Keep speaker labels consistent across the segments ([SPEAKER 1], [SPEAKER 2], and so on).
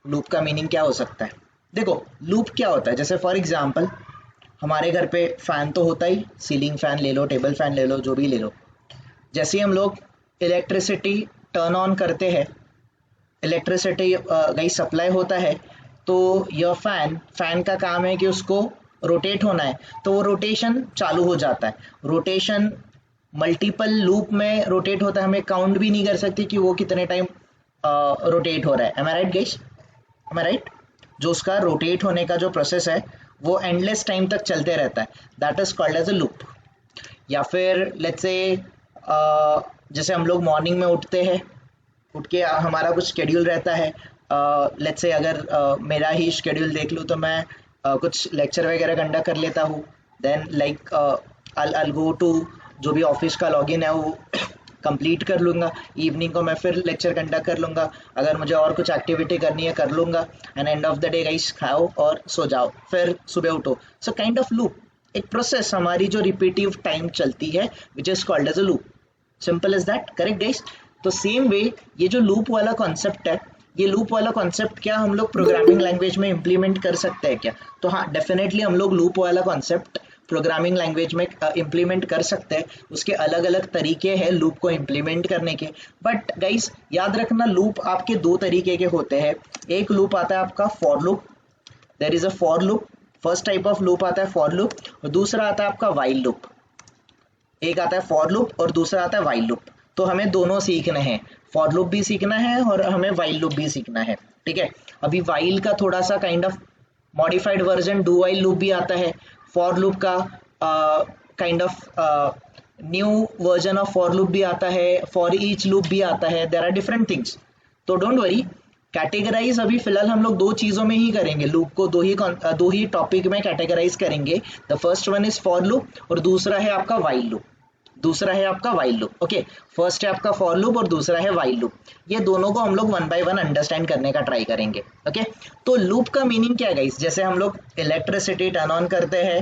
[SPEAKER 1] Loop का meaning क्या हो सकता है? देखो लूप क्या होता है, जैसे फॉर एग्जांपल हमारे घर पे फैन तो होता ही, सीलिंग फैन ले लो, टेबल फैन ले लो, जो भी ले लो। जैसे ही हम लोग इलेक्ट्रिसिटी टर्न ऑन करते हैं, इलेक्ट्रिसिटी गई सप्लाई होता है, तो यह फैन का काम है कि उसको रोटेट होना है, तो वो रोटेशन चालू हो जाता है। रोटेशन मल्टीपल लूप में रोटेट होता है, हमें काउंट भी नहीं कर सकते कि वो कितने टाइम रोटेट हो रहा है। M I right guys? M I right? जो उसका रोटेट होने का जो प्रोसेस है वो एंडलेस टाइम तक चलते रहता है, that is called as a loop. या फिर लेट्स से जैसे हम लोग मॉर्निंग में उठते हैं, उठ के हमारा कुछ शेड्यूल रहता है। लेट्स से अगर मेरा ही शेड्यूल देख लूँ तो मैं कुछ लेक्चर वगैरह कंडक्ट कर लेता हूँ, then like I go to जो भी ऑफिस का लॉगिन है वो कंप्लीट कर लूँगा, इवनिंग को मैं फिर लेक्चर कंडक्ट कर लूँगा, अगर मुझे और कुछ एक्टिविटी करनी है कर लूँगा, and end of the day guys खाओ और सो जाओ, फिर सुबह उठो। सो काइंड ऑफ लूप, एक प्रोसेस हमारी जो रिपीटिव टाइम चलती है which is called as a loop. Simple is that, correct guys? तो सेम वे ये जो लूप वाला कॉन्सेप्ट है, ये लूप वाला कॉन्सेप्ट क्या हम लोग प्रोग्रामिंग लैंग्वेज में इम्प्लीमेंट कर सकते हैं क्या? तो हाँ, डेफिनेटली हम लोग लूप वाला कॉन्सेप्ट प्रोग्रामिंग लैंग्वेज में इम्प्लीमेंट कर सकते हैं। उसके अलग अलग तरीके हैं लूप को इम्प्लीमेंट करने के। बट गाइस याद रखना, लूप आपके दो तरीके के होते हैं। एक लूप आता है आपका for loop, there is a for loop, first type of loop आता है फॉर लूप, और दूसरा आता है आपका वाइल लूप। एक आता है फॉर लूप और दूसरा आता है वाइल लूप। तो हमें दोनों सीखने हैं, फॉर लूप भी सीखना है और हमें वाइल लूप भी सीखना है, ठीक है? अभी वाइल का थोड़ा सा kind of modified version do while loop भी आता है, फॉर लूप का kind of new version of for loop भी आता है, फॉर ईच लूप भी आता है, देयर आर डिफरेंट थिंग्स। तो डोंट वरी, कैटेगराइज अभी फिलहाल हम लोग दो चीजों में ही करेंगे, लूप को दो ही टॉपिक में कैटेगराइज करेंगे। The first one is for loop और दूसरा है आपका वाइल लूप, दूसरा है आपका वाइल लूप। ओके, फर्स्ट है आपका फॉर लूप और दूसरा है वाइल लूप। ये दोनों को हम लोग वन बाय वन अंडरस्टैंड करने का ट्राई करेंगे। ओके, तो लूप का मीनिंग क्या है गाइस? जैसे हम लोग इलेक्ट्रिसिटी टर्न ऑन करते हैं,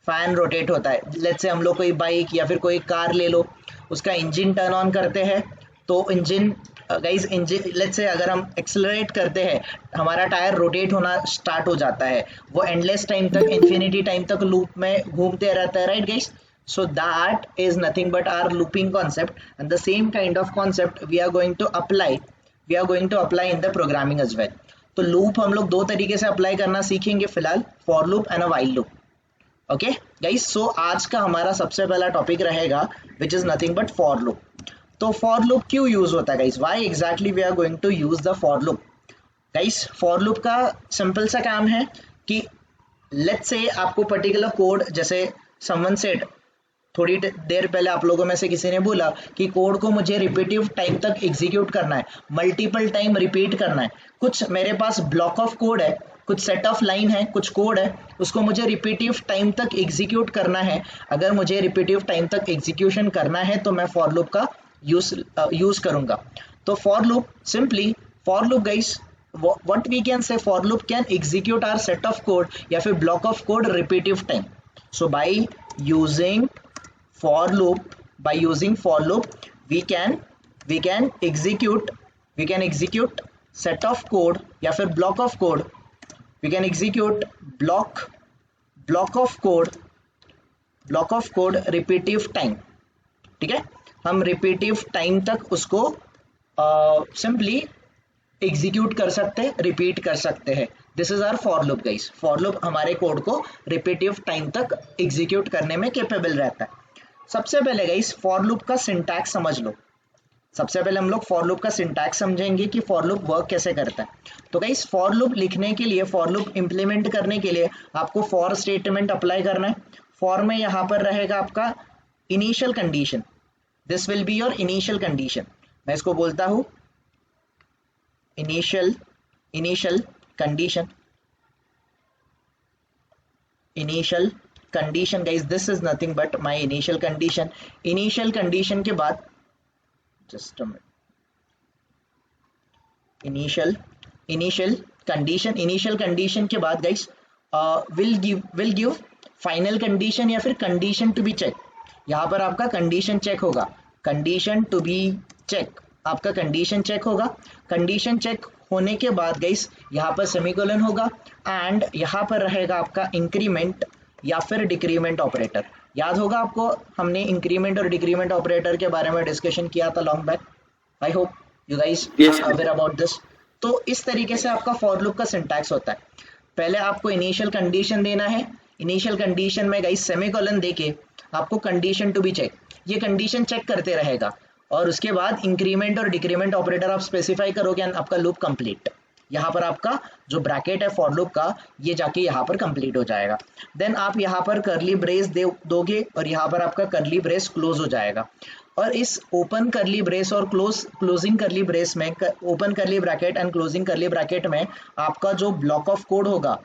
[SPEAKER 1] फैन रोटेट होता है। लेट्स से हम लोग कोई बाइक या फिर कोई कार ले लो, उसका इंजन टर्न ऑन करते हैं, तो engine guys engine let's say अगर हम एक्सेलरेट करते हैं, हमारा टायर रोटेट होना स्टार्ट हो जाता है, वो एंडलेस टाइम तक, इन्फिनिटी टाइम तक लूप में घूमते रहता है, right guys? So that is nothing but our looping concept, and the same kind of concept we are going to apply in the programming as well. तो loop हम लोग दो तरीके से अप्लाई करना सीखेंगे फिलहाल, for loop and a while loop. Okay guys, so आज का हमारा सबसे पहला टॉपिक रहेगा which is nothing but for loop. तो फॉर लूप क्यों यूज होता है guys? Why exactly we are going to use the for loop? Guys for loop का सिंपल सा काम है कि लेट्स से आपको पर्टिकुलर कोड, जैसे समवन सेड, थोड़ी देर पहले आप लोगों में से किसी ने बोला कि कोड को मुझे रिपीटिव टाइम तक एग्जीक्यूट करना है, मल्टीपल टाइम रिपीट करना है। कुछ मेरे पास ब्लॉक ऑफ कोड है, कुछ सेट ऑफ लाइन है, कुछ कोड है, उसको मुझे रिपीटिव टाइम तक एग्जीक्यूट करना है। अगर मुझे रिपीटिव टाइम तक एग्जीक्यूशन करना है तो मैं फॉर लूप का यूज करूंगा। तो for loop simply, for loop guys, what we can say, for loop can execute our set of code या फिर block of code repetitive time. So by using for loop, we can execute set of code या फिर block of code, we can execute block of code repetitive time, ठीक है? हम repetitive time तक उसको simply execute कर सकते हैं, रिपीट कर सकते हैं। This is hour for loop guys. For loop हमारे कोड को रिपीटिव टाइम तक एग्जीक्यूट करने में कैपेबल रहता है। सबसे पहले गाइस फॉर लूप का सिंटैक्स समझ लो। सबसे पहले हम लोग फॉर लूप का सिंटैक्स समझेंगे कि फॉर लूप वर्क कैसे करता है। तो गाइस फॉर लूप लिखने के लिए, फॉर लूप इंप्लीमेंट करने के लिए आपको फॉर स्टेटमेंट अप्लाई करना है। फॉर में यहाँ पर रहेगा आपका initial condition, this will be your initial condition. मैं इसको बोलता हूँ initial condition guys, this is nothing but my initial condition के बाद just a minute, initial condition के बाद guys will give final condition या फिर condition to be check। यहाँ पर आपका कंडीशन चेक होगा, कंडीशन टू बी चेक, आपका कंडीशन चेक होगा। कंडीशन चेक होने के बाद गाइस यहाँ पर सेमीकोलन होगा एंड यहाँ पर रहेगा आपका इंक्रीमेंट या फिर डिक्रीमेंट ऑपरेटर। याद होगा आपको, हमने इंक्रीमेंट और डिक्रीमेंट ऑपरेटर के बारे में डिस्कशन किया था long back. I hope you guys are aware about this. तो इस तरीके से आपका फॉर लूप का सिंटैक्स होता है। पहले आपको इनिशियल कंडीशन देना है, इनिशियल कंडीशन में गाइस सेमीकोलन देके आपको कंडीशन टू बी चेक, ये कंडीशन चेक करते रहेगा और उसके बाद इंक्रीमेंट और डिक्रीमेंट ऑपरेटर आप स्पेसिफाई करोगे एंड आपका लूप कंप्लीट। यहाँ पर आपका जो ब्रैकेट है फॉर लूप का ये जाके यहाँ पर कंप्लीट हो जाएगा। देन आप यहाँ पर करली ब्रेस दोगे और यहाँ पर आपका करली ब्रेस क्लोज हो जाएगा। और इस ओपन करली ब्रेस और क्लोजिंग करली ब्रेस में, ओपन करली ब्रैकेट एंड क्लोजिंग करली ब्रैकेट में आपका जो ब्लॉक ऑफ कोड होगा,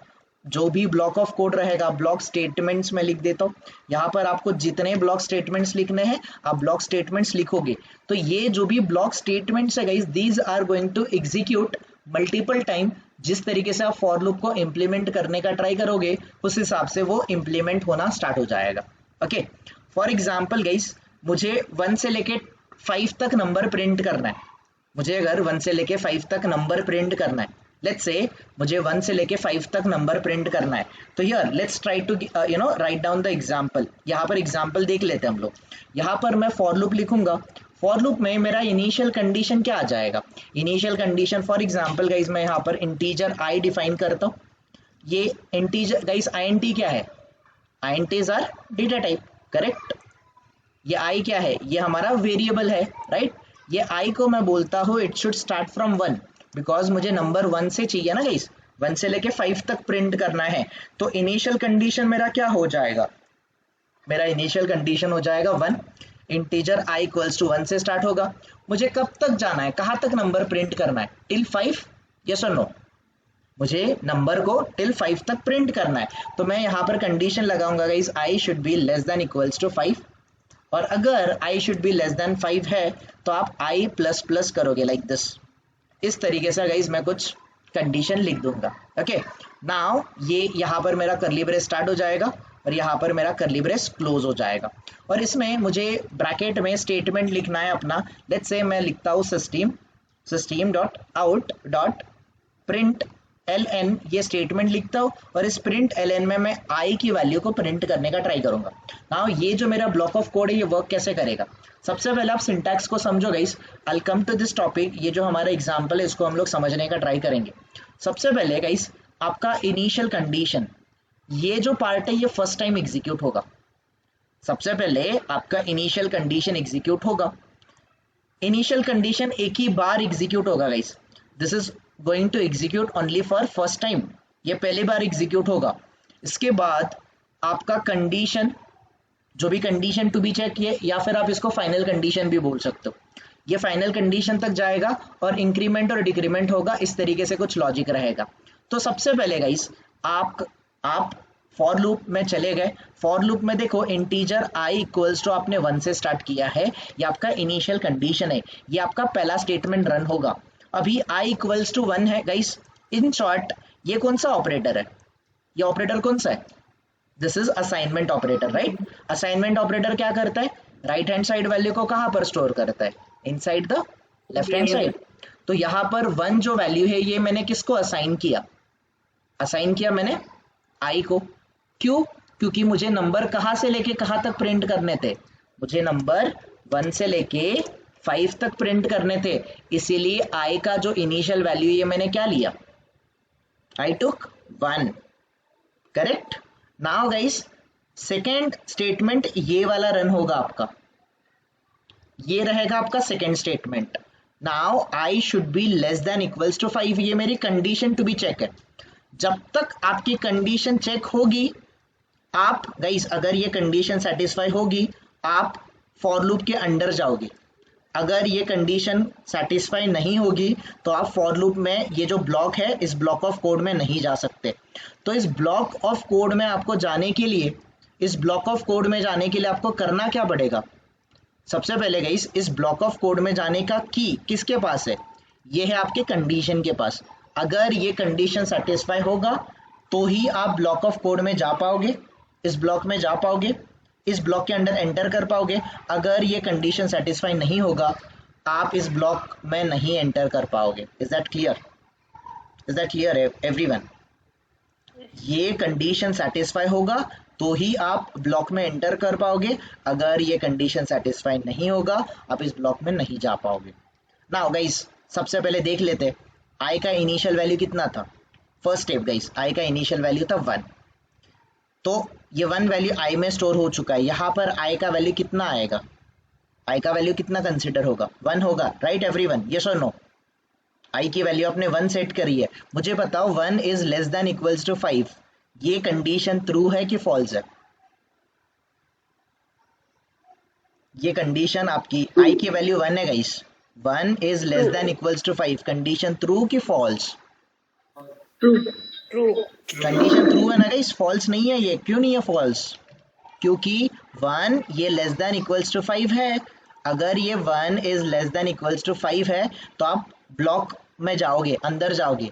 [SPEAKER 1] जो भी ब्लॉक ऑफ कोड रहेगा, ब्लॉक स्टेटमेंट्स में लिख देता हूँ। यहाँ पर आपको जितने ब्लॉक स्टेटमेंट्स लिखने हैं आप ब्लॉक स्टेटमेंट्स लिखोगे। तो ये जो भी ब्लॉक स्टेटमेंट्स है guys, these are going to execute multiple time. जिस तरीके से आप फॉर लूप को इम्प्लीमेंट करने का ट्राई करोगे उस हिसाब से वो इम्प्लीमेंट होना स्टार्ट हो जाएगा। ओके, फॉर एग्जाम्पल गाइस, मुझे 1 से लेके 5 तक नंबर प्रिंट करना है। मुझे अगर 1 से लेके 5 तक नंबर प्रिंट करना है, लेट्स से मुझे 1 से लेके 5 तक नंबर प्रिंट करना है, तो here let's try to write down the example. यहाँ पर एग्जांपल देख लेते हैं हम लोग। यहाँ पर मैं फॉर लूप लिखूंगा। फॉर लूप में मेरा इनिशियल कंडीशन क्या आ जाएगा? Initial condition for example guys मैं यहाँ पर इंटीजर आई डिफाइन करता हूँ। ये इंटीजर गाइस INT क्या है? INTs are data type, correct. ये आई क्या है? ये हमारा वेरिएबल है, राइट। ये आई को मैं बोलता हूँ it should start from 1, because मुझे नंबर 1 से चाहिए ना गाइस, 1 से लेके 5 तक प्रिंट करना है। तो इनिशियल कंडीशन मेरा क्या हो जाएगा? मेरा इनिशियल कंडीशन हो जाएगा 1, इंटीजर i इक्वल्स टू 1 से स्टार्ट होगा। मुझे कब तक जाना है, कहाँ तक नंबर प्रिंट करना है? टिल 5, यस और नो? मुझे नंबर को टिल 5 तक प्रिंट करना है। तो मैं यहाँ पर कंडीशन लगाऊंगा guys i should be less than equals to 5, और अगर i should be less than 5 है तो आप i प्लस प्लस करोगे लाइक दिस। इस तरीके से गाइस मैं कुछ कंडीशन लिख दूंगा। ओके, नाउ ये यहाँ पर मेरा करली ब्रेस स्टार्ट हो जाएगा और यहाँ पर मेरा करली ब्रेस क्लोज हो जाएगा। और इसमें मुझे ब्रैकेट में स्टेटमेंट लिखना है अपना। लेट्स से मैं लिखता हूँ system dot out dot print ln, ये स्टेटमेंट लिखता हूँ और इस प्रिंट ln में मैं i की वैल्यू को प्रिंट करने का ट्राई करूंगा। नाउ ये जो मेरा ब्लॉक ऑफ कोड है ये वर्क कैसे करेगा? सबसे पहले आप सिंटैक्स को समझो guys. I come to this topic. ये जो हमारा एग्जांपल है इसको हम लोग समझने का ट्राई करेंगे। सबसे पहले गाइस आपका इनिशियल कंडीशन, ये जो पार्ट है ये फर्स्ट टाइम एग्जीक्यूट होगा। सबसे पहले आपका इनिशियल कंडीशन एग्जीक्यूट होगा। इनिशियल कंडीशन एक ही बार एग्जीक्यूट होगा guys. This is going to execute only for first time, ये पहली बार एग्जीक्यूट होगा। इसके बाद आपका कंडीशन, जो भी कंडीशन टू बी चेक किए, या फिर आप इसको फाइनल कंडीशन भी बोल सकते हो, ये फाइनल कंडीशन तक जाएगा और इंक्रीमेंट और डिक्रीमेंट होगा। इस तरीके से कुछ लॉजिक रहेगा। तो सबसे पहले गाइस आप फॉर लूप में चले गए। फॉर लूप में देखो इंटीजर i इक्वल्स टू आपने 1 से स्टार्ट किया है, ये आपका इनिशियल कंडीशन है, ये आपका पहला स्टेटमेंट रन होगा। अभी i इक्वल्स टू 1 है गाइस। इन शॉर्ट ये कौन सा ऑपरेटर है? ये ऑपरेटर कौन सा है? This is assignment operator, right. Assignment operator क्या करता है? राइट हैंड साइड वैल्यू को कहाँ पर स्टोर करता है? Inside the left hand side. तो यहाँ पर 1 जो वैल्यू है ये मैंने किसको असाइन किया? असाइन किया मैंने i को। क्यों? क्योंकि मुझे नंबर कहाँ से लेके कहाँ तक प्रिंट करने थे? मुझे नंबर 1 से लेके 5 तक प्रिंट करने थे, इसीलिए i का जो इनिशियल वैल्यू ये मैंने क्या लिया? I took 1, correct. Now guys second statement ये वाला रन होगा आपका, ये रहेगा आपका second statement. Now i should be less than equals to 5, ये मेरी कंडीशन टू बी चेक है। जब तक आपकी कंडीशन चेक होगी, आप गाइस अगर ये कंडीशन सेटिस्फाई होगी आप फॉर लूप के अंडर जाओगे। अगर ये कंडीशन सेटिस्फाई नहीं होगी तो आप फॉर लूप में ये जो ब्लॉक है इस ब्लॉक ऑफ कोड में नहीं जा सकते। तो इस ब्लॉक ऑफ कोड में आपको जाने के लिए, आपको करना क्या पड़ेगा? सबसे पहले गाइस इस ब्लॉक ऑफ कोड में जाने का की किसके पास है? ये है आपके कंडीशन के पास। अगर ये कंडीशन सेटिस्फाई होगा तो ही आप ब्लॉक ऑफ कोड में जा पाओगे, इस ब्लॉक में जा पाओगे, इस ब्लॉक के अंदर एंटर कर पाओगे। अगर ये कंडीशन सेटिस्फाई नहीं होगा आप इस ब्लॉक में नहीं एंटर कर पाओगे। Is that clear? Is that clear everyone? ये कंडीशन सेटिस्फाई होगा तो ही आप ब्लॉक में एंटर कर पाओगे, अगर ये कंडीशन सेटिस्फाई नहीं होगा आप इस ब्लॉक में नहीं जा पाओगे। नाउ गाइस सबसे पहले देख लेते आई का इनिशियल वैल्यू कितना था। फर्स्ट स्टेप गाइस, आई का इनिशियल वैल्यू था 1, तो ये 1 वैल्यू आई में स्टोर हो चुका है। यहाँ पर आई का वैल्यू कितना आएगा, आई का वैल्यू कितना कंसिडर होगा, 1 होगा, राइट एवरीवन? यस और नो? आई की वैल्यू आपने 1 सेट करी है, मुझे बताओ 1 is less than equals to 5, ये कंडीशन ट्रू है कि फॉल्स है? ये कंडीशन आपकी आई की वैल्यू 1 है guys, 1 is less than equals to 5, condition true कि फॉल्स?
[SPEAKER 2] ट्रू।
[SPEAKER 1] कंडीशन ट्रू है ना गाइस, फॉल्स नहीं है ये। क्यों नहीं है फॉल्स? क्योंकि 1 ये लेस देन इक्वल्स टू 5 है। अगर ये 1 is less than equals to 5 है तो आप ब्लॉक में जाओगे, अंदर जाओगे।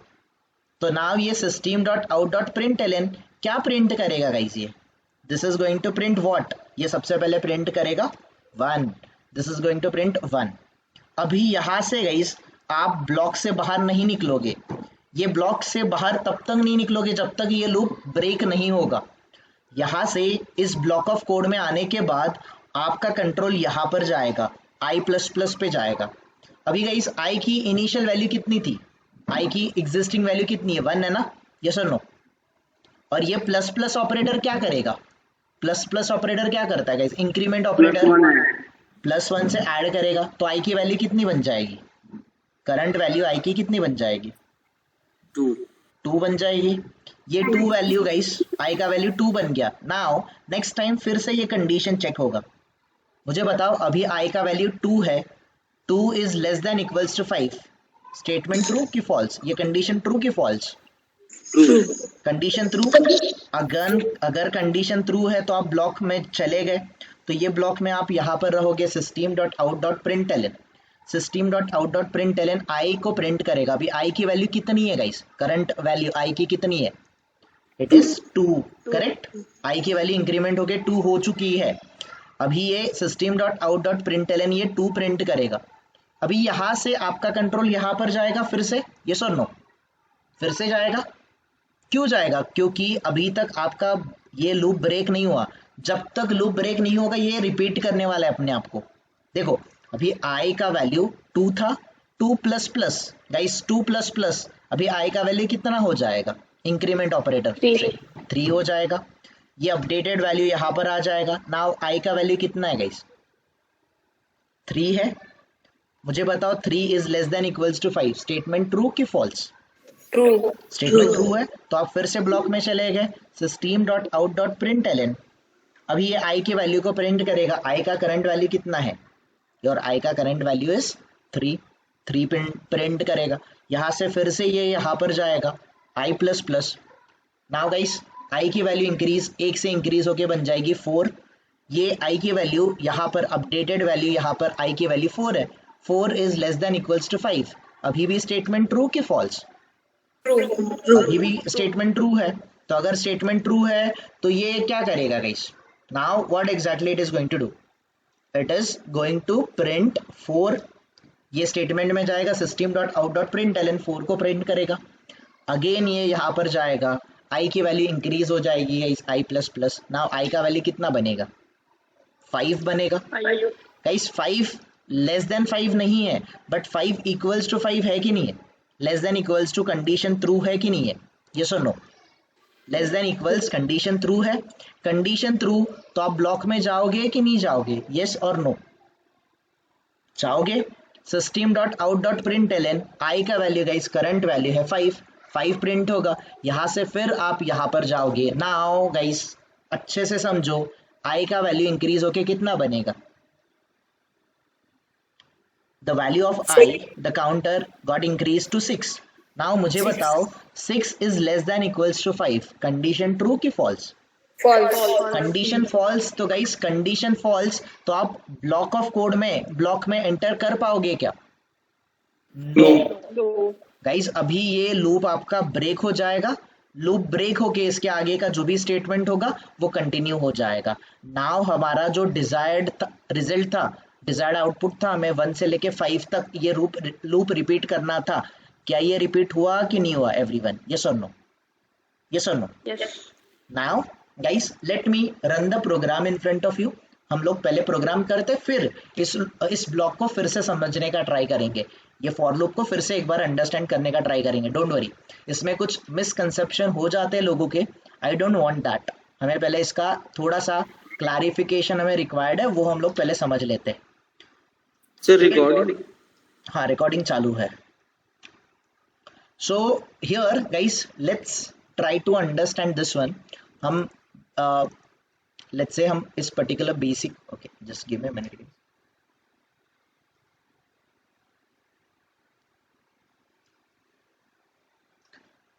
[SPEAKER 1] तो नाउ ये system dot out dot println क्या प्रिंट करेगा गाइस? ये this is going to print what? ये सबसे पहले प्रिंट करेगा 1, this is going to print 1। अभी यहाँ से गाइस आप ब्लॉक से बाहर नहीं निकलोगे, ये ब्लॉक से बाहर तब तक नहीं निकलोगे जब तक ये लूप ब्रेक नहीं होगा। यहाँ से इस ब्लॉक ऑफ कोड में आने के बाद आपका कंट्रोल यहाँ पर जाएगा, आई प्लस प्लस पे जाएगा। अभी गाइस आई की इनिशियल वैल्यू कितनी थी, आई की एग्जिस्टिंग वैल्यू कितनी है, 1 है ना? यस और नो? और ये प्लस प्लस ऑपरेटर क्या करेगा, प्लस प्लस ऑपरेटर क्या करता है गाइस, इंक्रीमेंट ऑपरेटर +1 से ऐड करेगा, तो आई की वैल्यू कितनी बन जाएगी, करंट वैल्यू आई की कितनी बन जाएगी, 2 बन जाएगी। ये 2 वैल्यू गाइस, आई का वैल्यू 2 बन गया। नाउ नेक्स्ट टाइम फिर से ये कंडीशन चेक होगा, मुझे बताओ अभी आई का वैल्यू 2 है, 2 is less than equals to 5, statement true कि फॉल्स? ये कंडीशन ट्रू कि फॉल्स? Condition true. अगर कंडीशन ट्रू है तो आप ब्लॉक में चले गए, तो ये ब्लॉक में आप यहाँ पर रहोगे, system dot out dot println, system dot out dot println I को प्रिंट करेगा। अभी आई की वैल्यू कितनी है गाइस, करंट वैल्यू आई की कितनी है, इट इज 2, करेक्ट? आई की वैल्यू इंक्रीमेंट होके 2 हो चुकी है। अभी ये system dot out dot println ये 2 प्रिंट करेगा। अभी यहाँ से आपका कंट्रोल यहाँ पर जाएगा फिर से, यस और नो? फिर से जाएगा। क्यों जाएगा? क्योंकि अभी तक आपका ये लूप ब्रेक नहीं हुआ, जब तक लूप ब्रेक नहीं होगा ये रिपीट करने वाला है अपने आप को। देखो अभी आई का वैल्यू 2 था, 2 plus plus guys, 2 plus plus, अभी आई का वैल्यू कितना हो जाएगा, इंक्रीमेंट ऑपरेटर 3 हो जाएगा। ये अपडेटेड वैल्यू यहाँ पर आ जाएगा। नाउ आई का वैल्यू कितना है गाइस, 3 है। मुझे बताओ 3 is less than equals to 5, statement true कि फॉल्स?
[SPEAKER 2] ट्रू।
[SPEAKER 1] स्टेटमेंट ट्रू है, तो आप फिर से ब्लॉक में चले गए, system dot out dot println. अभी ये आई की वैल्यू को प्रिंट करेगा, आई का करंट वैल्यू कितना है, और आई का करंट वैल्यू इज 3 प्रिंट करेगा। यहाँ से फिर से ये यहाँ पर जाएगा, I plus plus. Now guys I की वैल्यू इंक्रीज, 1 से इंक्रीज होके बन जाएगी 4। ये आई की वैल्यू यहाँ पर अपडेटेड वैल्यू, यहाँ पर आई की वैल्यू 4 है, 4 is less than equals to 5। अभी भी स्टेटमेंट ट्रू कि फॉल्स? अभी भी स्टेटमेंट ट्रू है। तो अगर स्टेटमेंट ट्रू है तो ये क्या करेगा guys, now what exactly it is going to do, it is going to print 4। ये स्टेटमेंट में जाएगा, system dot out dot println 4 को प्रिंट करेगा। अगेन ये यहाँ पर जाएगा, आई की वैल्यू इंक्रीज हो जाएगी guys, I plus plus. Now i का वैल्यू कितना बनेगा, 5 बनेगा गाइस। 5 लेस देन 5 नहीं है, बट 5 इक्वल्स टू 5 है कि नहीं है, less than equals to condition true है कि नहीं है, यस और no? Less than equals condition true है, कंडीशन ट्रू तो आप ब्लॉक में जाओगे कि नहीं जाओगे, यस और नो? जाओगे। System dot out dot println I का वैल्यू गाइस करंट वैल्यू है 5 प्रिंट होगा। यहाँ से फिर आप यहाँ पर जाओगे। नाउ गाइस अच्छे से समझो, आई का वैल्यू इंक्रीज होके कितना बनेगा, the value of I, the counter got increased to 6. Now मुझे बताओ 6 is less than equals to 5, condition true कि फॉल्स? Condition false. तो गाइस कंडीशन फॉल्स तो आप ब्लॉक ऑफ कोड में, ब्लॉक में एंटर कर पाओगे क्या? नो गाइस, अभी ये लूप आपका ब्रेक हो जाएगा। लूप ब्रेक होके इसके आगे का जो भी स्टेटमेंट होगा वो कंटिन्यू हो जाएगा। नाउ हमारा जो डिजायर्ड रिजल्ट था, डिजायर्ड आउटपुट था, हमें 1 से लेके 5 तक ये लूप रिपीट करना था, क्या ये रिपीट हुआ कि नहीं हुआ एवरीवन? यस और नो? यस और no?
[SPEAKER 2] Yes.
[SPEAKER 1] Now guys let me run the program in front of you. हम लोग पहले प्रोग्राम करते फिर इस ब्लॉक को फिर से समझने का ट्राई करेंगे, ये फॉर लूप को फिर से एक बार अंडरस्टैंड करने का ट्राई करेंगे। डोंट वरी, इसमें कुछ मिसकंसेप्शन हो जाते हैं लोगों के, आई डोंट वांट दैट। हमें पहले इसका थोड़ा सा क्लैरिफिकेशन हमें रिक्वायर्ड है, वो हम लोग पहले समझ लेते हैं।
[SPEAKER 2] Sir, recording.
[SPEAKER 1] हाँ, रिकॉर्डिंग चालू है। So here guys let's try to understand this one. हम लेट्स से हम इस particular basic, okay just give me a minute.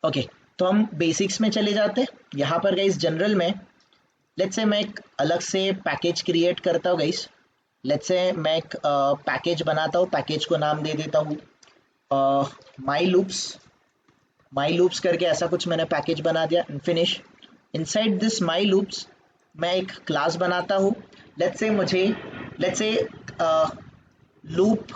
[SPEAKER 1] Okay तो हम बेसिक्स में चले जाते हैं। यहाँ पर गाइस जनरल में लेट्स से मैं एक अलग से पैकेज क्रिएट करता हूँ गाइस। लेट्स से मैं एक पैकेज बनाता हूँ, पैकेज को नाम दे देता हूँ माई लूप्स करके ऐसा कुछ मैंने पैकेज बना दिया। Finish. Inside this my loops मैं एक क्लास बनाता हूँ। लेट्स से लूप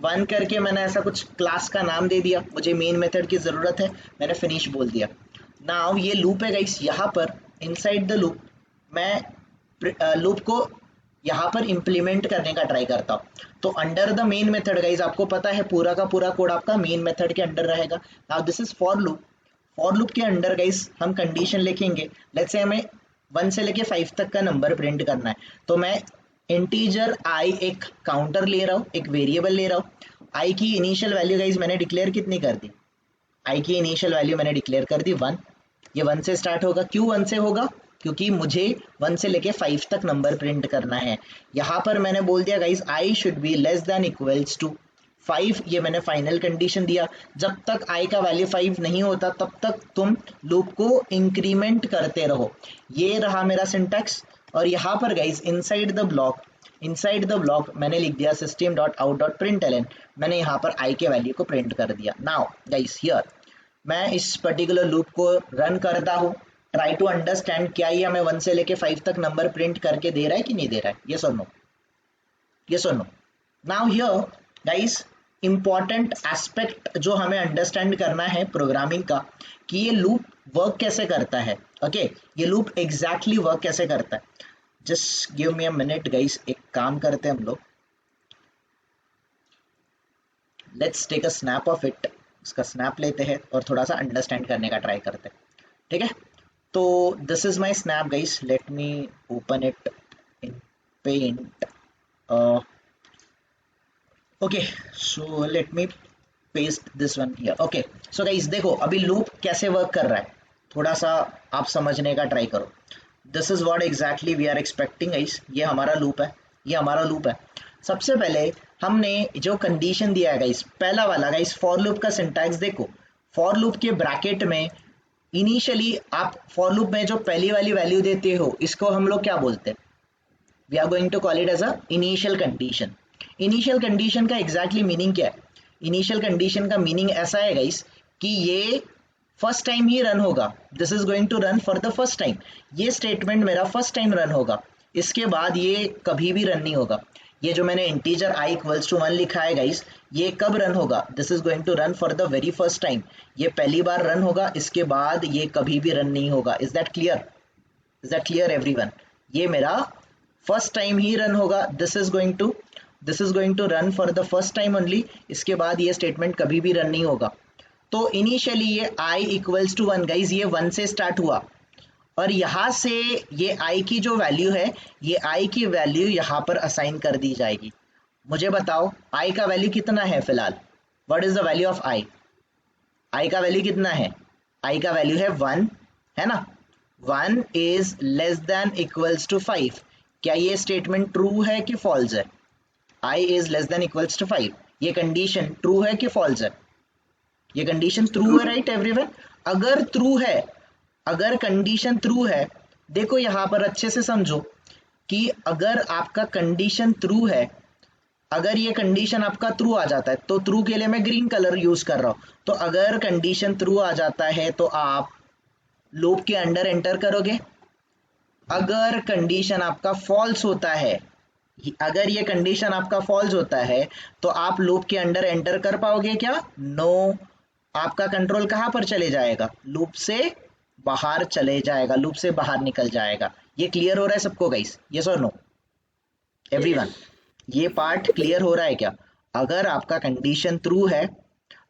[SPEAKER 1] 1 करके मैंने ऐसा कुछ क्लास का नाम दे दिया, मुझे मेन मेथड की ज़रूरत है, मैंने फिनिश बोल दिया। नाउ ये लूप है गाइस, यहाँ पर इनसाइड द लूप मैं लूप को यहाँ पर इम्प्लीमेंट करने का ट्राई करता हूँ। तो under the main method guys आपको पता है पूरा का पूरा कोड आपका मेन मेथड के अंडर रहेगा। Now this is for loop. For loop के अंडर गाइस हम कंडीशन लिखेंगे। लेट्स से हमें 1 से लेके 5 तक का नंबर प्रिंट करना है, तो मैं इंटीजर आई एक काउंटर ले रहा हूँ, एक वेरिएबल ले रहा हूँ। आई की इनिशियल वैल्यू गाइस मैंने डिक्लेयर कितनी कर दी? आई की इनिशियल वैल्यू मैंने डिक्लेयर कर दी 1। ये 1 से स्टार्ट होगा। क्यों 1 से होगा? क्योंकि मुझे 1 से लेके 5 तक नंबर प्रिंट करना है। यहाँ पर मैंने बोल दिया guys i should be less than equals to 5। ये मैंने फाइनल कंडीशन दिया। जब तक आई का वैल्यू 5 नहीं होता तब तक तुम लूप को इंक्रीमेंट करते रहो। ये रहा मेरा सिंटैक्स। और यहाँ पर गाइस इनसाइड द ब्लॉक मैंने लिख दिया system.out.println। मैंने यहाँ पर आई के वैल्यू को प्रिंट कर दिया। नाउ गाइस हियर मैं इस पर्टिकुलर लूप को रन करता हूँ, ट्राई टू अंडरस्टैंड क्या ये हमें 1 से लेके 5 तक नंबर प्रिंट करके दे रहा है कि नहीं दे रहा है? यस और नो? यस और no? Now here guys important aspect जो हमें अंडरस्टैंड करना है प्रोग्रामिंग का, कि ये लूप वर्क कैसे करता है। ओके ये लूप एग्जैक्टली वर्क कैसे करता है। Just give me a minute guys, एक काम करते हैं हम लोग, let's take a snap of it. इसका स्नैप लेते हैं और थोड़ा सा अंडरस्टैंड करने का ट्राई करते हैं, ठीक है? तो this is my snap guys, let me open it in paint. Okay so let me paste this one here. Okay so guys देखो अभी लूप कैसे वर्क कर रहा है, थोड़ा सा आप समझने का ट्राई करो। This is what exactly we are expecting guys. ये हमारा लूप है, ये हमारा लूप है। सबसे पहले हमने जो कंडीशन दिया है गाइस, पहला वाला गाइस फॉर लूप का सिंटैक्स देखो। फॉर लूप के ब्रैकेट में इनिशियली आप फॉर लूप में जो पहली वाली वैल्यू देते हो इसको हम लोग क्या बोलते हैं? We are going to call it as a initial condition. Initial condition का एग्जैक्टली मीनिंग क्या है? इनिशियल कंडीशन का मीनिंग ऐसा है गाइस कि ये फर्स्ट टाइम ही रन होगा। This is going to run for the first time. ये स्टेटमेंट मेरा फर्स्ट टाइम रन होगा, इसके बाद ये कभी भी रन नहीं होगा। ये जो मैंने इंटीजर आई इक्वल्स टू 1 लिखा है गाइस, ये कब रन होगा? This is going to run for the very first time. ये पहली बार रन होगा, इसके बाद ये कभी भी रन नहीं होगा। Is that clear? Is that clear everyone? ये मेरा फर्स्ट टाइम ही रन होगा। This is going to run for the first time only. इसके बाद ये स्टेटमेंट कभी भी रन नहीं होगा। तो इनिशियली ये i इक्वल्स टू 1 गाइज, ये 1 से स्टार्ट हुआ और यहाँ से ये i की जो वैल्यू है, ये i की वैल्यू यहाँ पर असाइन कर दी जाएगी। मुझे बताओ i का वैल्यू कितना है फिलहाल? What is the value of i? i का वैल्यू कितना है? i का वैल्यू है 1, है ना? 1 is less than equals to 5। क्या ये स्टेटमेंट ट्रू है कि फॉल्स है? i is less than equals to 5, ये कंडीशन ट्रू है कि फॉल्स है? ये कंडीशन ट्रू है, राइट एवरीवन? अगर ट्रू है, अगर कंडीशन ट्रू है, देखो यहाँ पर अच्छे से समझो कि अगर आपका कंडीशन ट्रू है, अगर ये कंडीशन आपका ट्रू आ जाता है, तो ट्रू के लिए मैं ग्रीन कलर यूज कर रहा हूं। तो अगर कंडीशन ट्रू आ जाता है तो आप लूप के अंडर एंटर करोगे। अगर कंडीशन आपका फॉल्स होता है अगर ये कंडीशन आपका फॉल्स होता है तो आप लूप के अंडर एंटर कर पाओगे क्या? नो। आपका कंट्रोल कहाँ पर चले जाएगा? लूप से बाहर चले जाएगा, लूप से बाहर निकल जाएगा। ये क्लियर हो रहा है सबको गाइस? यस और नो एवरीवन? ये पार्ट क्लियर हो रहा है क्या? अगर आपका कंडीशन ट्रू है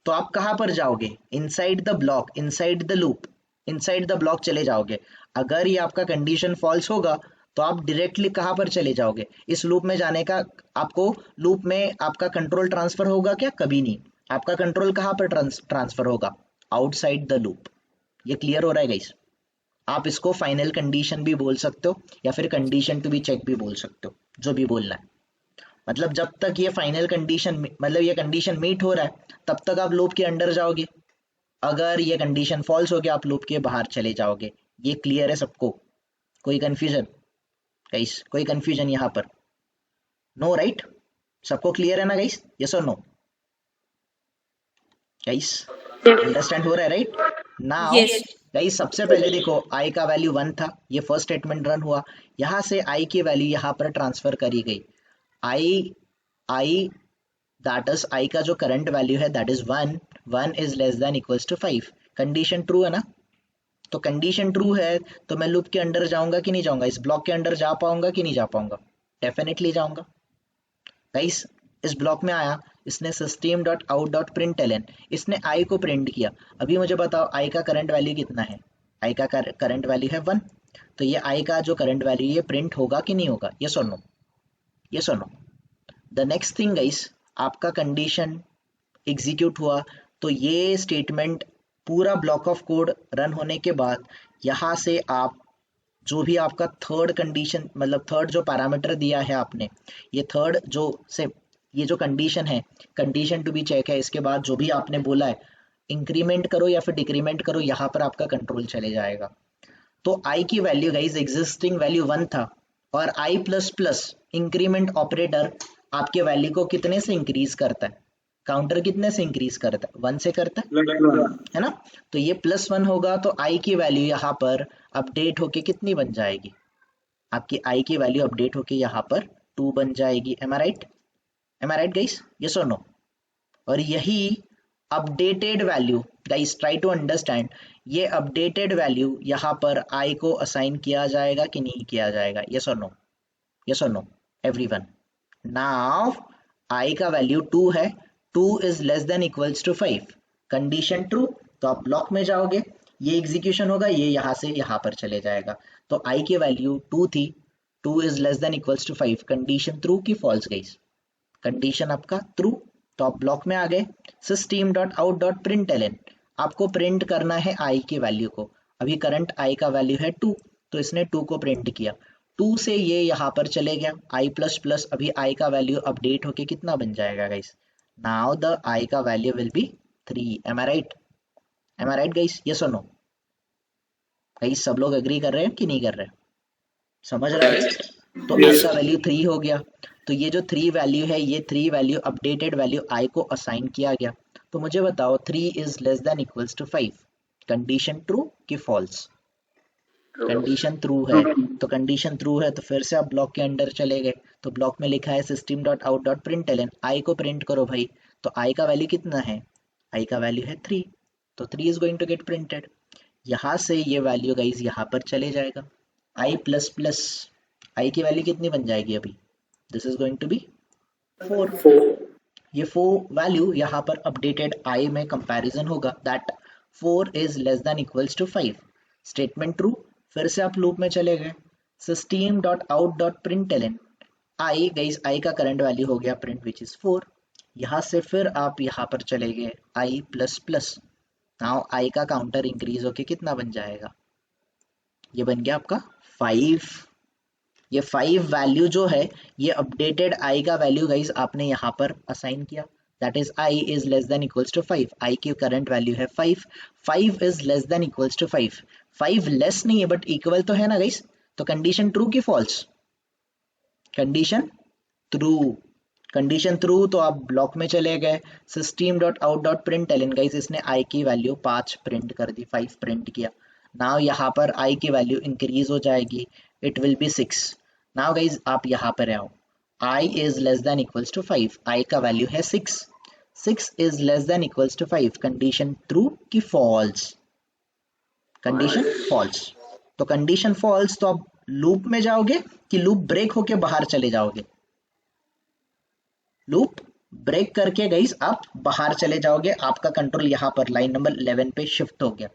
[SPEAKER 1] तो आप कहाँ पर जाओगे? Inside the block, inside the loop, inside the block चले जाओगे। अगर ये आपका कंडीशन फॉल्स होगा तो आप डायरेक्टली कहाँ पर चले जाओगे? इस लूप में जाने का आपको, लूप में आपका कंट्रोल ट्रांसफर होगा क्या? कभी नहीं। आपका कंट्रोल कहाँ पर ट्रांसफर होगा? Outside the loop. ये क्लियर हो रहा है गाइस? आप इसको फाइनल कंडीशन भी बोल सकते हो या फिर कंडीशन टू बी चेक भी बोल सकते हो, जो भी बोलना है। मतलब जब तक ये फाइनल कंडीशन, मतलब ये कंडीशन मीट हो रहा है तब तक आप लूप के अंदर जाओगे। अगर ये कंडीशन फॉल्स हो गया आप लूप के बाहर चले जाओगे। ये क्लियर है सबको? कोई कंफ्यूजन गाइस? कोई कंफ्यूजन यहाँ पर? No right? सबको क्लियर है ना गाइस? यस और नो गाइस? अंडरस्टैंड हो रहा है राइट? Now
[SPEAKER 3] Yes.
[SPEAKER 1] गाइस सबसे पहले देखो आई का वैल्यू 1 था, ये फर्स्ट स्टेटमेंट रन हुआ, यहाँ से आई की वैल्यू यहाँ पर ट्रांसफर करी गई। आई दैट इज आई का जो करंट वैल्यू है that is 1, 1 is less than equals to 5। Condition true है ना? तो कंडीशन ट्रू है तो मैं लूप के अंदर जाऊंगा कि नहीं जाऊंगा? इस ब्लॉक के अंदर जा पाऊंगा कि नहीं जा पाऊंगा? डेफिनेटली जाऊंगा गाइस। इस ब्लॉक में आया, इसने system dot out dot println, इसने आई को प्रिंट किया। अभी मुझे बताओ आई का करंट वैल्यू कितना है? आई का करंट वैल्यू है 1। तो ये आई का जो करंट वैल्यू ये प्रिंट होगा कि नहीं होगा? यस और नो? यस और no? The next thing guys, आपका कंडीशन एग्जीक्यूट हुआ तो ये स्टेटमेंट पूरा ब्लॉक ऑफ कोड रन होने के बाद यहाँ से आप जो भी आपका थर्ड कंडीशन, मतलब थर्ड जो पैरामीटर दिया है आपने, ये थर्ड जो से ये जो कंडीशन है, कंडीशन टू बी चेक है, इसके बाद जो भी आपने बोला है इंक्रीमेंट करो या फिर डिक्रीमेंट करो, यहाँ पर आपका कंट्रोल चले जाएगा। तो आई की वैल्यू गाइज एग्जिस्टिंग वैल्यू 1 था और आई प्लस प्लस इंक्रीमेंट ऑपरेटर आपके वैल्यू को कितने से इंक्रीज करता है? काउंटर कितने से इंक्रीज करता है? 1 से करता है ना? तो ये +1 होगा तो आई की वैल्यू यहाँ पर अपडेट होके कितनी बन जाएगी? आपकी आई की वैल्यू अपडेट होके यहाँ पर 2 बन जाएगी। Am I right? Am I right guys? Yes और नो? और यही updated value guys, try to understand, ये अपडेटेड वैल्यू यहाँ पर आई को असाइन किया जाएगा कि नहीं किया जाएगा? यस और नो? यस और नो एवरीवन? नाउ आई का वैल्यू 2 है, 2 is less than equals to 5। Condition true तो आप ब्लॉक में जाओगे, ये एग्जीक्यूशन होगा, ये यहाँ से यहाँ पर चले जाएगा। तो आई की वैल्यू 2 थी, 2 is less than equals to 5। Condition true की फॉल्स गाइस? कंडीशन आपका ट्रू, तो आप ब्लॉक में आ गए। System dot out dot println, आपको प्रिंट करना है आई की वैल्यू को। अभी करंट आई का वैल्यू है 2 तो इसने 2 को प्रिंट किया, 2 से ये यहाँ पर चले गया आई प्लस प्लस, अभी आई का वैल्यू अपडेट होके कितना बन जाएगा गाइस? नाउ द आई का value will be 3। Am I right? Am I right guys? Yes और नो गाइस? सब लोग एग्री कर रहे हैं कि नहीं कर रहे हैं? समझ रहे हैं? तो आई का वैल्यू 3 हो गया, तो ये जो 3 वैल्यू है, ये 3 वैल्यू अपडेटेड वैल्यू आई को असाइन किया गया। तो मुझे बताओ 3 is less than equals to 5, condition true कि फॉल्स? कंडीशन ट्रू है, तो कंडीशन ट्रू है तो फिर से आप ब्लॉक के अंदर चले गए, तो ब्लॉक में लिखा है system dot out dot println, I को प्रिंट करो भाई। तो आई का वैल्यू कितना है? आई का वैल्यू है 3, तो 3 is going to get printed. यहाँ से ये वैल्यू गाइज यहाँ पर चले जाएगा, आई प्लस प्लस, आई की वैल्यू कितनी बन जाएगी अभी? This is going to be 4। ये 4 वैल्यू यहाँ पर अपडेटेड आई में कंपैरिजन होगा, that 4 is less than equals to 5। Statement true, फिर से आप लूप में चले गए, system dot out dot println, i guys i का करंट वैल्यू हो गया प्रिंट विच इज 4। यहाँ से फिर आप यहाँ पर चले गए आई प्लस प्लस, नाउ आई का काउंटर इंक्रीज होके कितना बन जाएगा? ये बन गया आपका 5। ये 5 वैल्यू जो है ये अपडेटेड आई का वैल्यू गाइज आपने यहाँ पर असाइन किया, that is i is less than equals to 5। I की करंट वैल्यू है 5, 5 is less than equals to 5। 5 less नहीं है बट इक्वल तो है ना गाइज? तो कंडीशन ट्रू की false? Condition true. Condition true तो आप ब्लॉक में चले गए, system dot out dot println guys, इसने आई की वैल्यू 5 प्रिंट कर दी, 5 प्रिंट किया। नाउ यहाँ पर आई की वैल्यू इंक्रीज हो जाएगी, it will be 6। Now guys आप यहाँ पर आओ, i is less than equals to 5, i का वैल्यू है 6, 6 is less than equals to 5, condition true कि फॉल्स, कंडीशन फॉल्स। तो कंडीशन फॉल्स तो आप लूप में जाओगे कि लूप ब्रेक होके बाहर चले जाओगे? लूप ब्रेक करके गाइस आप बाहर चले जाओगे, आपका कंट्रोल यहाँ पर लाइन नंबर 11 पे शिफ्ट हो गया,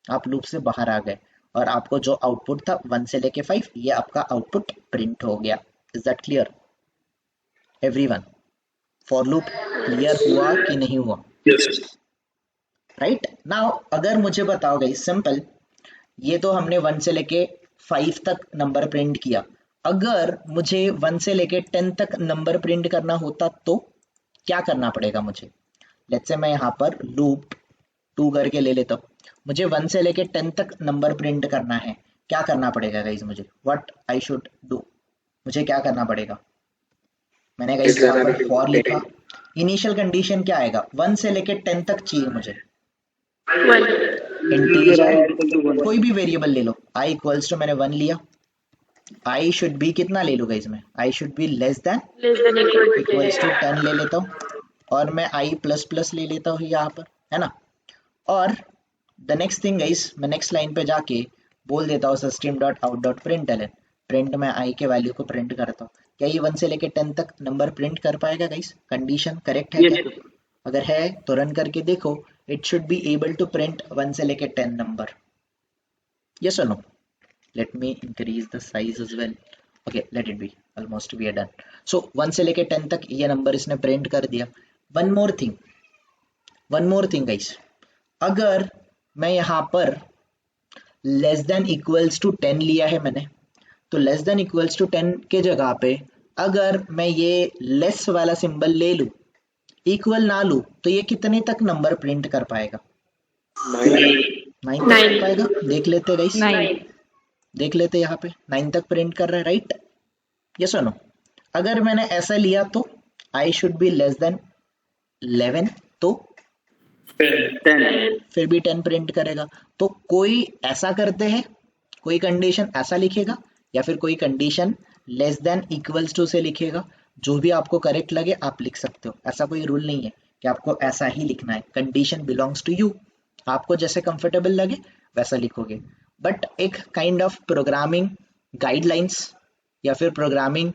[SPEAKER 1] आप लूप से बाहर आ गए और आपको जो आउटपुट था 1 से लेके 5, ये आपका आउटपुट प्रिंट हो गया। Is that clear everyone? For loop clear हुआ कि नहीं हुआ?
[SPEAKER 2] Yes.
[SPEAKER 1] राइट नाउ अगर मुझे बताओ गाइस सिंपल, ये तो हमने 1 से लेके 5 तक नंबर प्रिंट किया, अगर मुझे 1 से लेके 10 तक नंबर प्रिंट करना होता तो क्या करना पड़ेगा मुझे? लेट्स से मैं यहाँ पर लूप 2 करके ले लेता हूँ, मुझे 1 से लेके 10 तक नंबर प्रिंट करना है, क्या करना पड़ेगा गाइज मुझे? What I should do? मुझे क्या करना पड़ेगा? मैंने गाइज यहाँ पर फॉर लिखा, इनिशियल कंडीशन क्या आएगा? 1 से लेके 10 तक चाहिए मुझे, इंटीजर कोई भी वेरिएबल ले लो, i इक्वल्स टू मैंने 1 लिया, i शुड बी कितना ले लूँ गाइज मैं? i should be less than equals to 10 ले लेता हूँ, और मैं i प्लस प्लस ले लेता हूँ यहाँ पर, है ना? और द नेक्स्ट थिंग गाइस, मैं नेक्स्ट लाइन पे जाके बोल देता हूँ system dot out dot println, print में i के वैल्यू को प्रिंट करता हूँ। क्या ये 1 से लेके 10 तक नंबर प्रिंट कर पाएगा गाइस? कंडीशन करेक्ट है क्या? अगर है तो रन करके देखो, it should be able to print 1 से लेके 10 नंबर। यस और no? Let me increase the size as well. Okay let it be, almost we are done. So 1 से लेके 10 तक ये नंबर इसने प्रिंट कर दिया। वन मोर थिंग गाइस, अगर मैं यहाँ पर लेस देन इक्वल्स टू 10 लिया है मैंने, तो लेस देन इक्वल्स टू 10 के जगह पे अगर मैं ये लेस वाला सिंबल ले लूं, इक्वल ना लूं, तो ये कितने तक नंबर प्रिंट कर पाएगा? 9 तक कर पाएगा। देख लेते गाइस, देख लेते यहाँ पे 9 तक प्रिंट कर रहा है, राइट? यस और नो? अगर मैंने ऐसा लिया तो आई शुड बी लेस देन 11, तो
[SPEAKER 2] 10.
[SPEAKER 1] फिर भी 10 प्रिंट करेगा। तो कोई ऐसा करते हैं, कोई कंडीशन ऐसा लिखेगा, या फिर कोई condition less than equals to से लिखेगा, जो भी आपको करेक्ट लगे आप लिख सकते हो। ऐसा कोई रूल नहीं है कि आपको ऐसा ही लिखना है, कंडीशन बिलोंग्स टू यू, आपको जैसे कंफर्टेबल लगे वैसा लिखोगे। बट एक काइंड ऑफ प्रोग्रामिंग गाइडलाइंस या फिर प्रोग्रामिंग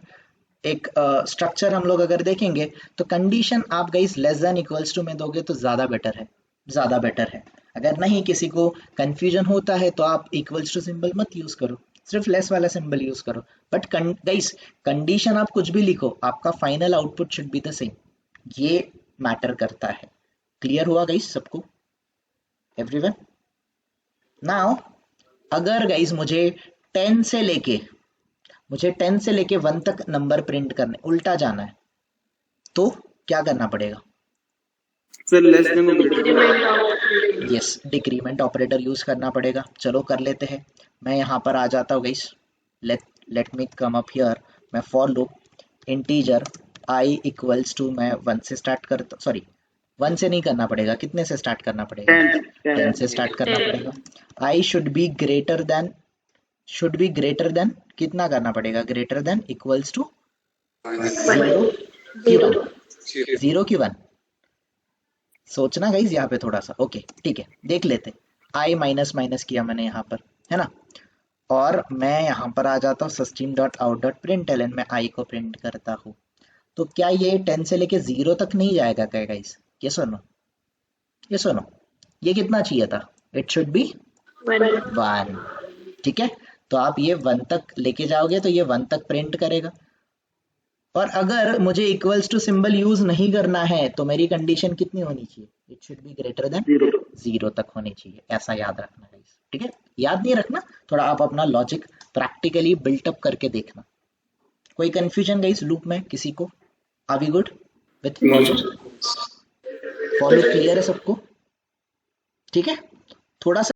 [SPEAKER 1] एक स्ट्रक्चर हम लोग अगर देखेंगे, तो कंडीशन आप guys less than equals to में दोगे तो ज़्यादा बेटर है, ज़्यादा बेटर है। अगर नहीं किसी को कंफ्यूजन होता है तो आप इक्वल्स टू सिंबल मत यूज़ करो, सिर्फ लेस वाला सिंबल यूज़ करो। बट गाइस कंडीशन आप कुछ भी लिखो, आपका final output should be the same, ये मैटर करता है। क्लियर हुआ गाइस सबको? एवरीवन? नाउ अगर गाइस मुझे 10 से लेके 1 तक नंबर प्रिंट करने, उल्टा जाना है, तो क्या करना पड़ेगा?
[SPEAKER 2] Sir, less than or greater than.
[SPEAKER 1] Yes, decrement operator use करना पड़ेगा। चलो कर लेते हैं। मैं यहाँ पर आ जाता हूँ guys, let me come up here. मैं for loop integer i equals to, मैं 1 से स्टार्ट करता, सॉरी 1 से नहीं करना पड़ेगा, कितने से स्टार्ट करना पड़ेगा? 10 से स्टार्ट करना पड़ेगा। i should be greater than कितना करना पड़ेगा? ग्रेटर देन इक्वल्स टू 0 की 1। सोचना गाइज यहाँ पे थोड़ा सा। ओके ठीक है, देख लेते। i माइनस माइनस किया मैंने यहाँ पर, है ना? और मैं यहाँ पर आ जाता हूँ system dot out dot println में i को प्रिंट करता हूँ। तो क्या ये 10 से लेके 0 तक नहीं जाएगा क्या गाइज? यस और नो? यस और नो? ये कितना चाहिए था? It should B 1। ठीक है, तो आप ये 1 तक लेके जाओगे तो ये 1 तक प्रिंट करेगा। और अगर मुझे इक्वल्स टू सिंबल यूज नहीं करना है तो मेरी कंडीशन कितनी होनी चाहिए? It should be greater than 0 तक होनी चाहिए। ऐसा याद रखना गाइस, ठीक है? याद नहीं रखना, थोड़ा आप अपना लॉजिक प्रैक्टिकली बिल्टअप करके देखना। कोई कंफ्यूजन गाइस लूप में किसी को? Are we good with logic? Follow clear है सबको? ठीक है, थोड़ा सा